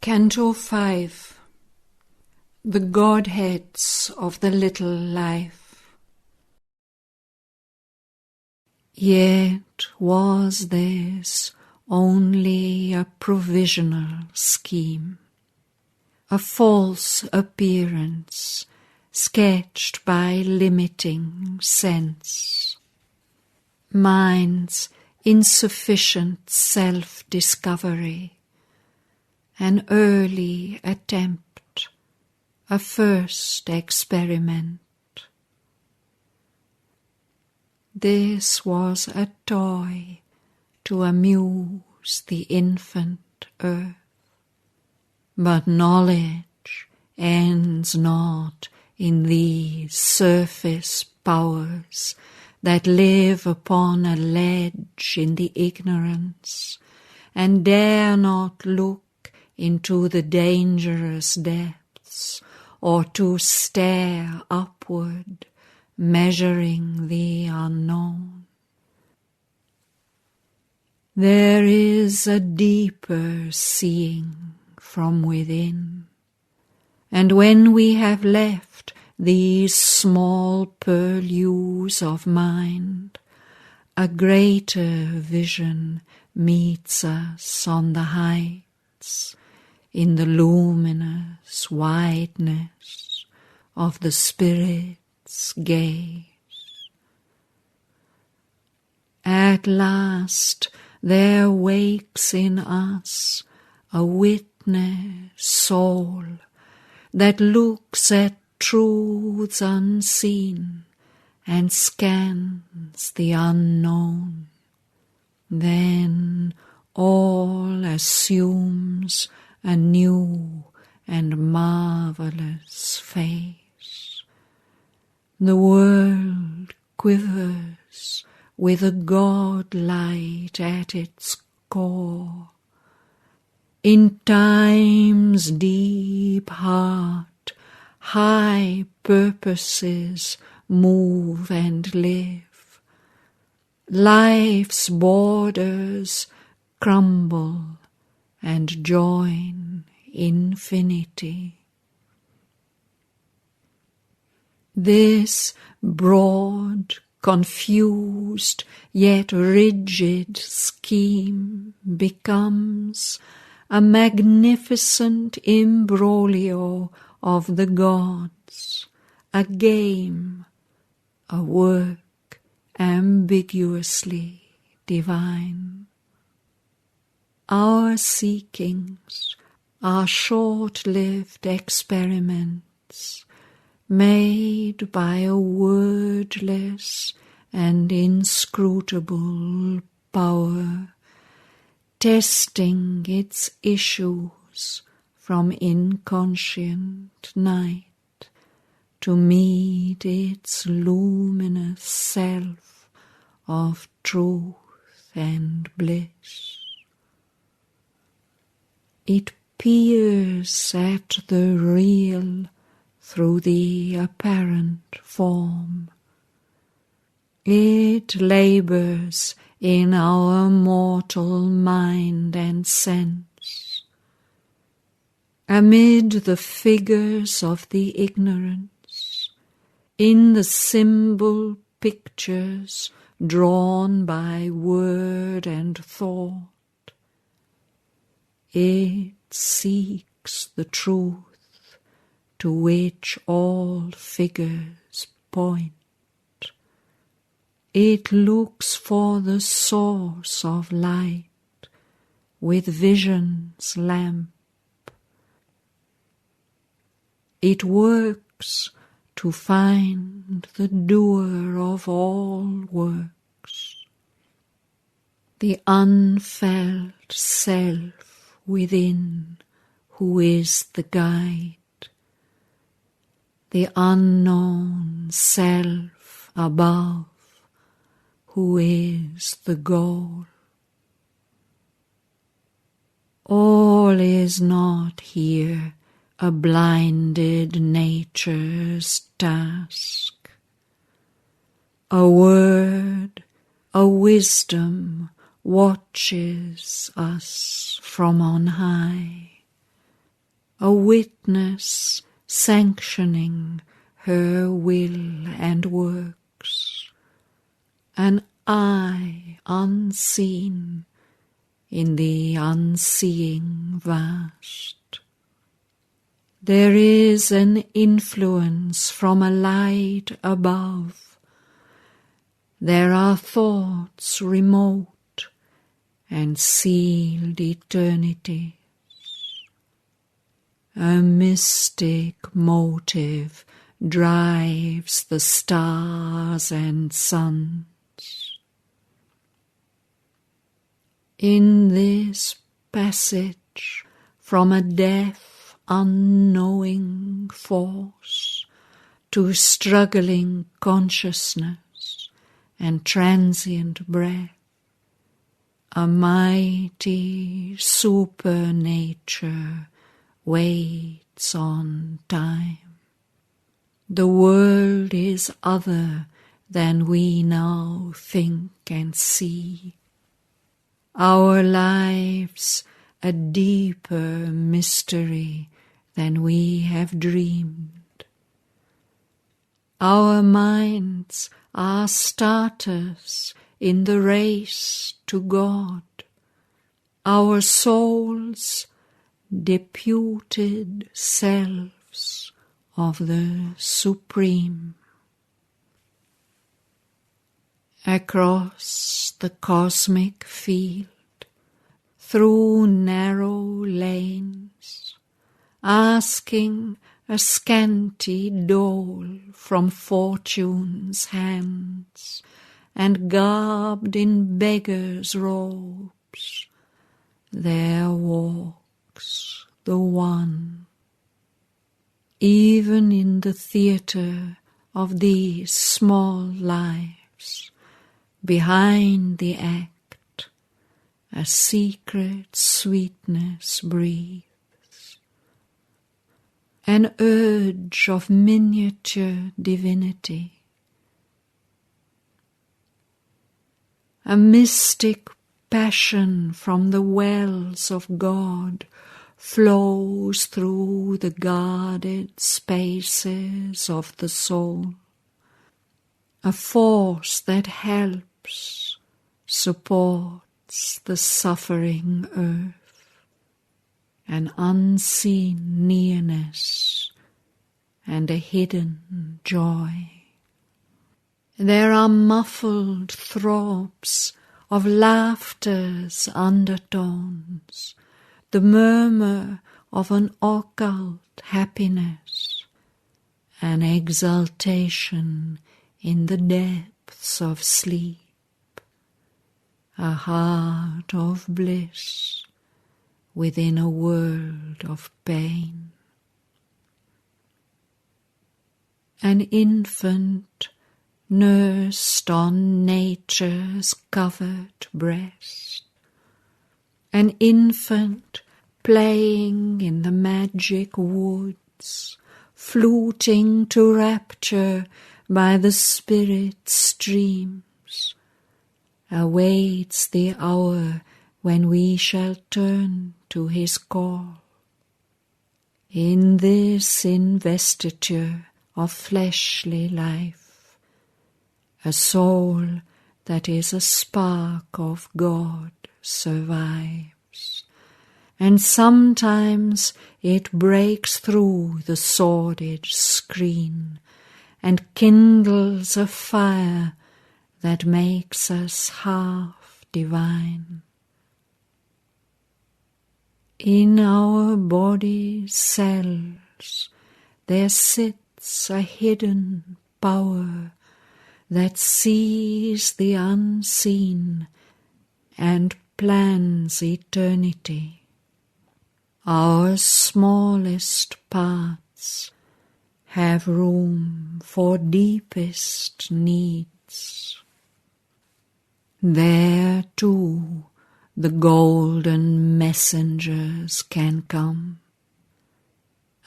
Canto 5. The Godheads of the Little Life. Yet was this only a provisional scheme, a false appearance sketched by limiting sense, mind's insufficient self-discovery, an early attempt, a first experiment. This was a toy to amuse the infant earth. But knowledge ends not in these surface powers that live upon a ledge in the ignorance and dare not look into the dangerous depths, or to stare upward, measuring the unknown. There is a deeper seeing from within, and when we have left these small purlieus of mind, a greater vision meets us on the heights, in the luminous wideness of the Spirit's gaze. At last there wakes in us a witness soul that looks at truths unseen and scans the unknown. Then all assumes a new and marvellous face. The world quivers with a God-light at its core. In time's deep heart, high purposes move and live. Life's borders crumble and join infinity. This broad, confused, yet rigid scheme becomes a magnificent imbroglio of the gods, a game, a work ambiguously divine. Our seekings are short-lived experiments made by a wordless and inscrutable power, testing its issues from inconscient night to meet its luminous self of truth and bliss. It peers at the real through the apparent form. It labours in our mortal mind and sense. Amid the figures of the ignorance, in the symbol pictures drawn by word and thought, it seeks the truth to which all figures point. It looks for the source of light with vision's lamp. It works to find the doer of all works, the unfelt self within, who is the guide, the unknown self above, who is the goal. All is not here a blinded nature's task. A word, a wisdom watches us from on high. a witness sanctioning her will and works, an eye unseen in the unseeing vast. There is an influence from a light above. There are thoughts remote and sealed eternities. A mystic motive drives the stars and suns. In this passage from a deaf, unknowing force to struggling consciousness and transient breath, a mighty supernature waits on time. The world is other than we now think and see. Our lives a deeper mystery than we have dreamed. Our minds are starters in the race to God. Our souls deputed selves of the Supreme. Across the cosmic field, through narrow lanes, asking a scanty dole from fortune's hands, and garbed in beggars' robes, there walks the One. Even in the theatre of these small lives, behind the act, a secret sweetness breathes, an urge of miniature divinity, a mystic passion from the wells of God flows through the guarded spaces of the soul, a force that helps, supports the suffering earth, an unseen nearness and a hidden joy. There are muffled throbs of laughter's undertones, the murmur of an occult happiness, an exaltation in the depths of sleep, a heart of bliss within a world of pain. An infant nursed on nature's covered breast, an infant playing in the magic woods, fluting to rapture by the spirit streams, awaits the hour when we shall turn to his call. In this investiture of fleshly life, a soul that is a spark of God survives, and sometimes it breaks through the sordid screen and kindles a fire that makes us half divine. In our body's cells there sits a hidden power that sees the unseen and plans eternity. Our smallest parts have room for deepest needs. There too the golden messengers can come.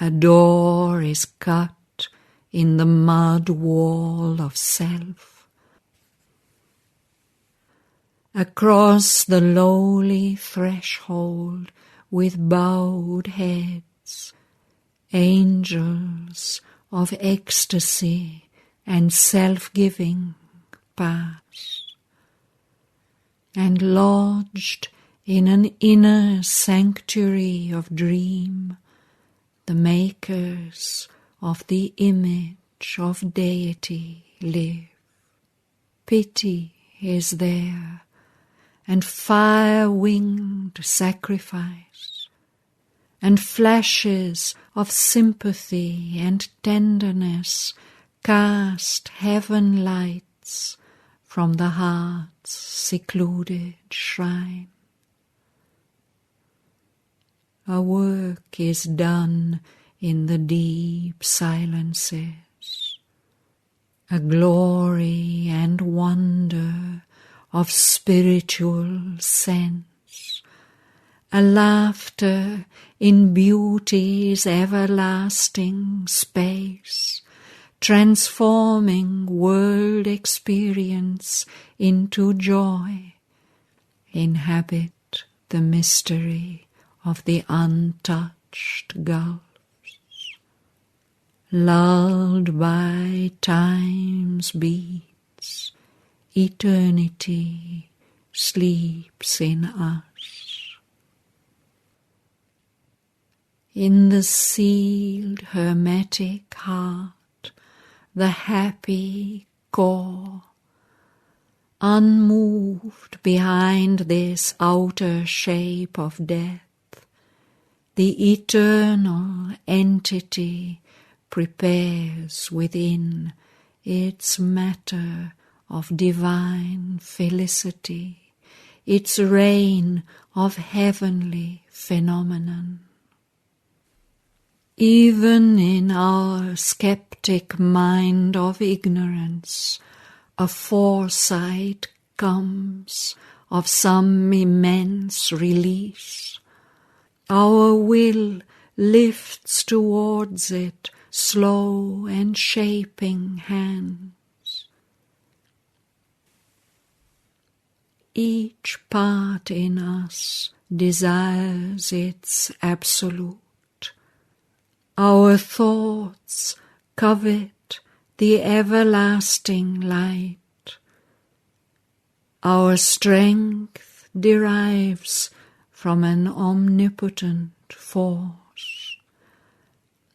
A door is cut in the mud wall of self. Across the lowly threshold with bowed heads, angels of ecstasy and self-giving pass, and lodged in an inner sanctuary of dream, the makers of the image of deity live. Pity is there, and fire-winged sacrifice, and flashes of sympathy and tenderness cast heaven lights from the heart's secluded shrine. A work is done in the deep silences, a glory and wonder of spiritual sense, a laughter in beauty's everlasting space, transforming world experience into joy, inhabit the mystery of the untouched gulfs. Lulled by time's beats, eternity sleeps in us. In the sealed hermetic heart, the happy core, unmoved behind this outer shape of death, the eternal entity prepares within its matter of divine felicity, its reign of heavenly phenomenon. Even in our skeptic mind of ignorance, a foresight comes of some immense release. Our will lifts towards it slow and shaping hands. Each part in us desires its absolute. Our thoughts covet the everlasting light. Our strength derives from an omnipotent force,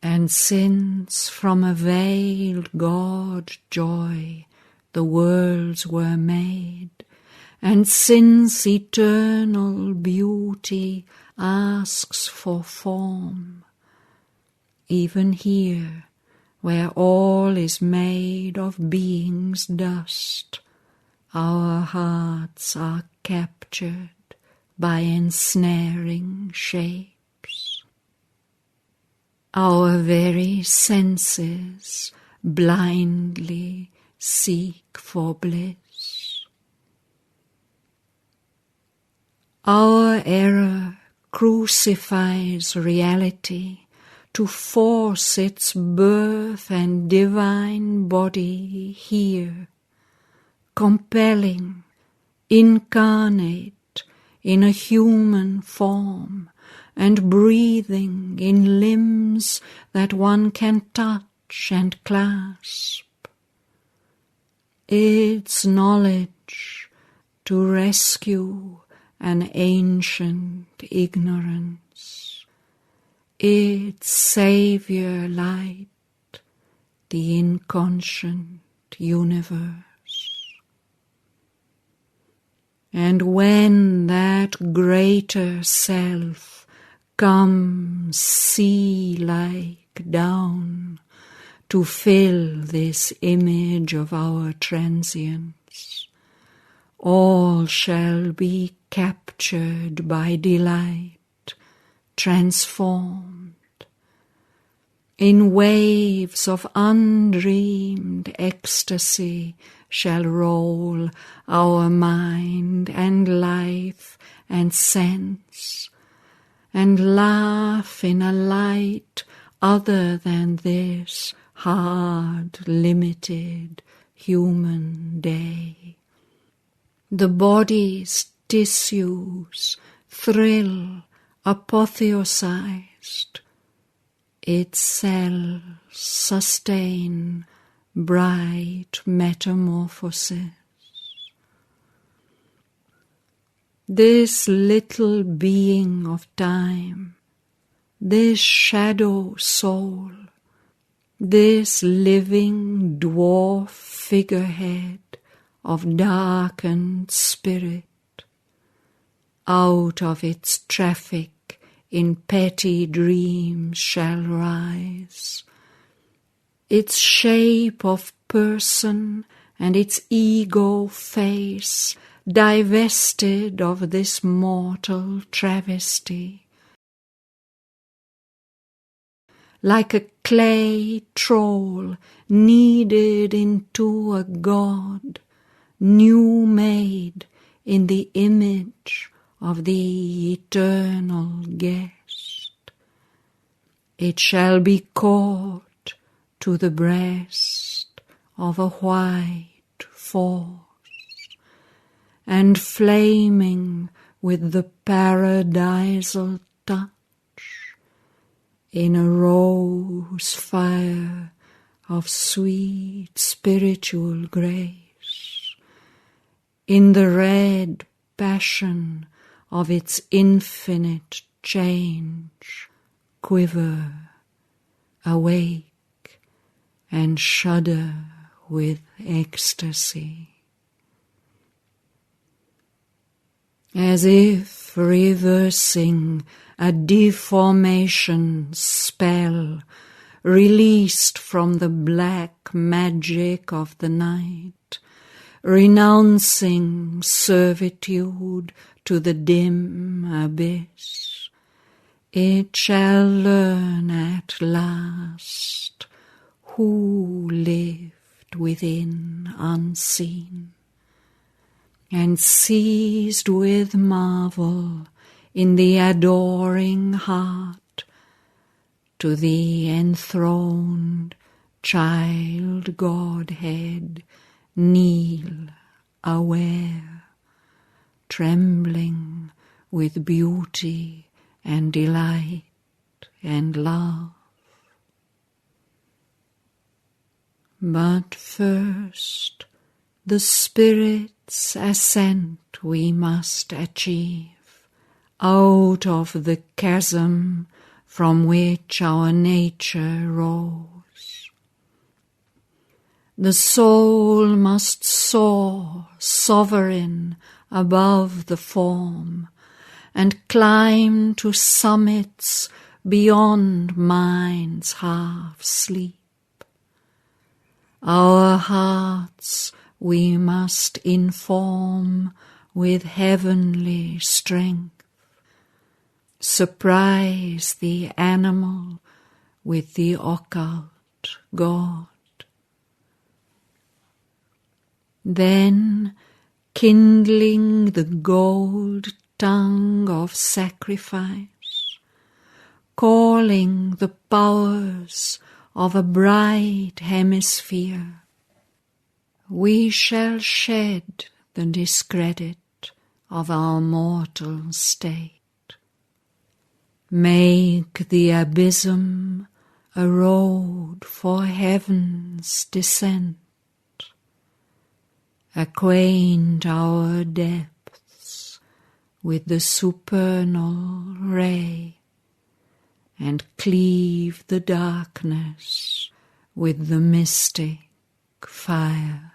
and since from a veiled God joy the worlds were made, and since eternal beauty asks for form, even here, where all is made of being's dust, our hearts are captured by ensnaring shapes. Our very senses blindly seek for bliss. Our error crucifies reality to force its birth and divine body here, compelling, incarnate in a human form, and breathing in limbs that one can touch and clasp. Its knowledge to rescue an ancient ignorance, its saviour light, the inconscient universe. And when that greater self comes sea-like down to fill this image of our transience, all shall be captured by delight, transformed. In waves of undreamed ecstasy shall roll our mind and life and sense, and laugh in a light other than this hard, limited human day. The body's tissues thrill apotheosized. its cells sustain bright metamorphosis. This little being of time, this shadow soul, this living dwarf figurehead of darkened spirit, out of its traffic in petty dreams shall rise. Its shape of person and its ego face, divested of this mortal travesty, like a clay troll kneaded into a god, new made in the image of the eternal guest. It shall be caught to the breast of a white force, and flaming with the paradisal touch, in a rose fire of sweet spiritual grace, in the red passion of its infinite change, quiver, awake, and shudder with ecstasy. As if reversing a deformation spell, released from the black magic of the night, renouncing servitude to the dim abyss, it shall learn at last who lived within unseen, and seized with marvel in the adoring heart to the enthroned Child-Godhead kneel aware, trembling with beauty and delight and love. But first the Spirit's ascent we must achieve, out of the chasm from which our nature rose. The soul must soar sovereign above the form, and climb to summits beyond mind's half-sleep. Our hearts we must inform with heavenly strength, surprise the animal with the occult God. Then, kindling the gold tongue of sacrifice, calling the powers of a bright hemisphere, we shall shed the discredit of our mortal state, make the abysm a road for heaven's descent, acquaint our depths with the supernal ray, and cleave the darkness with the mystic fire.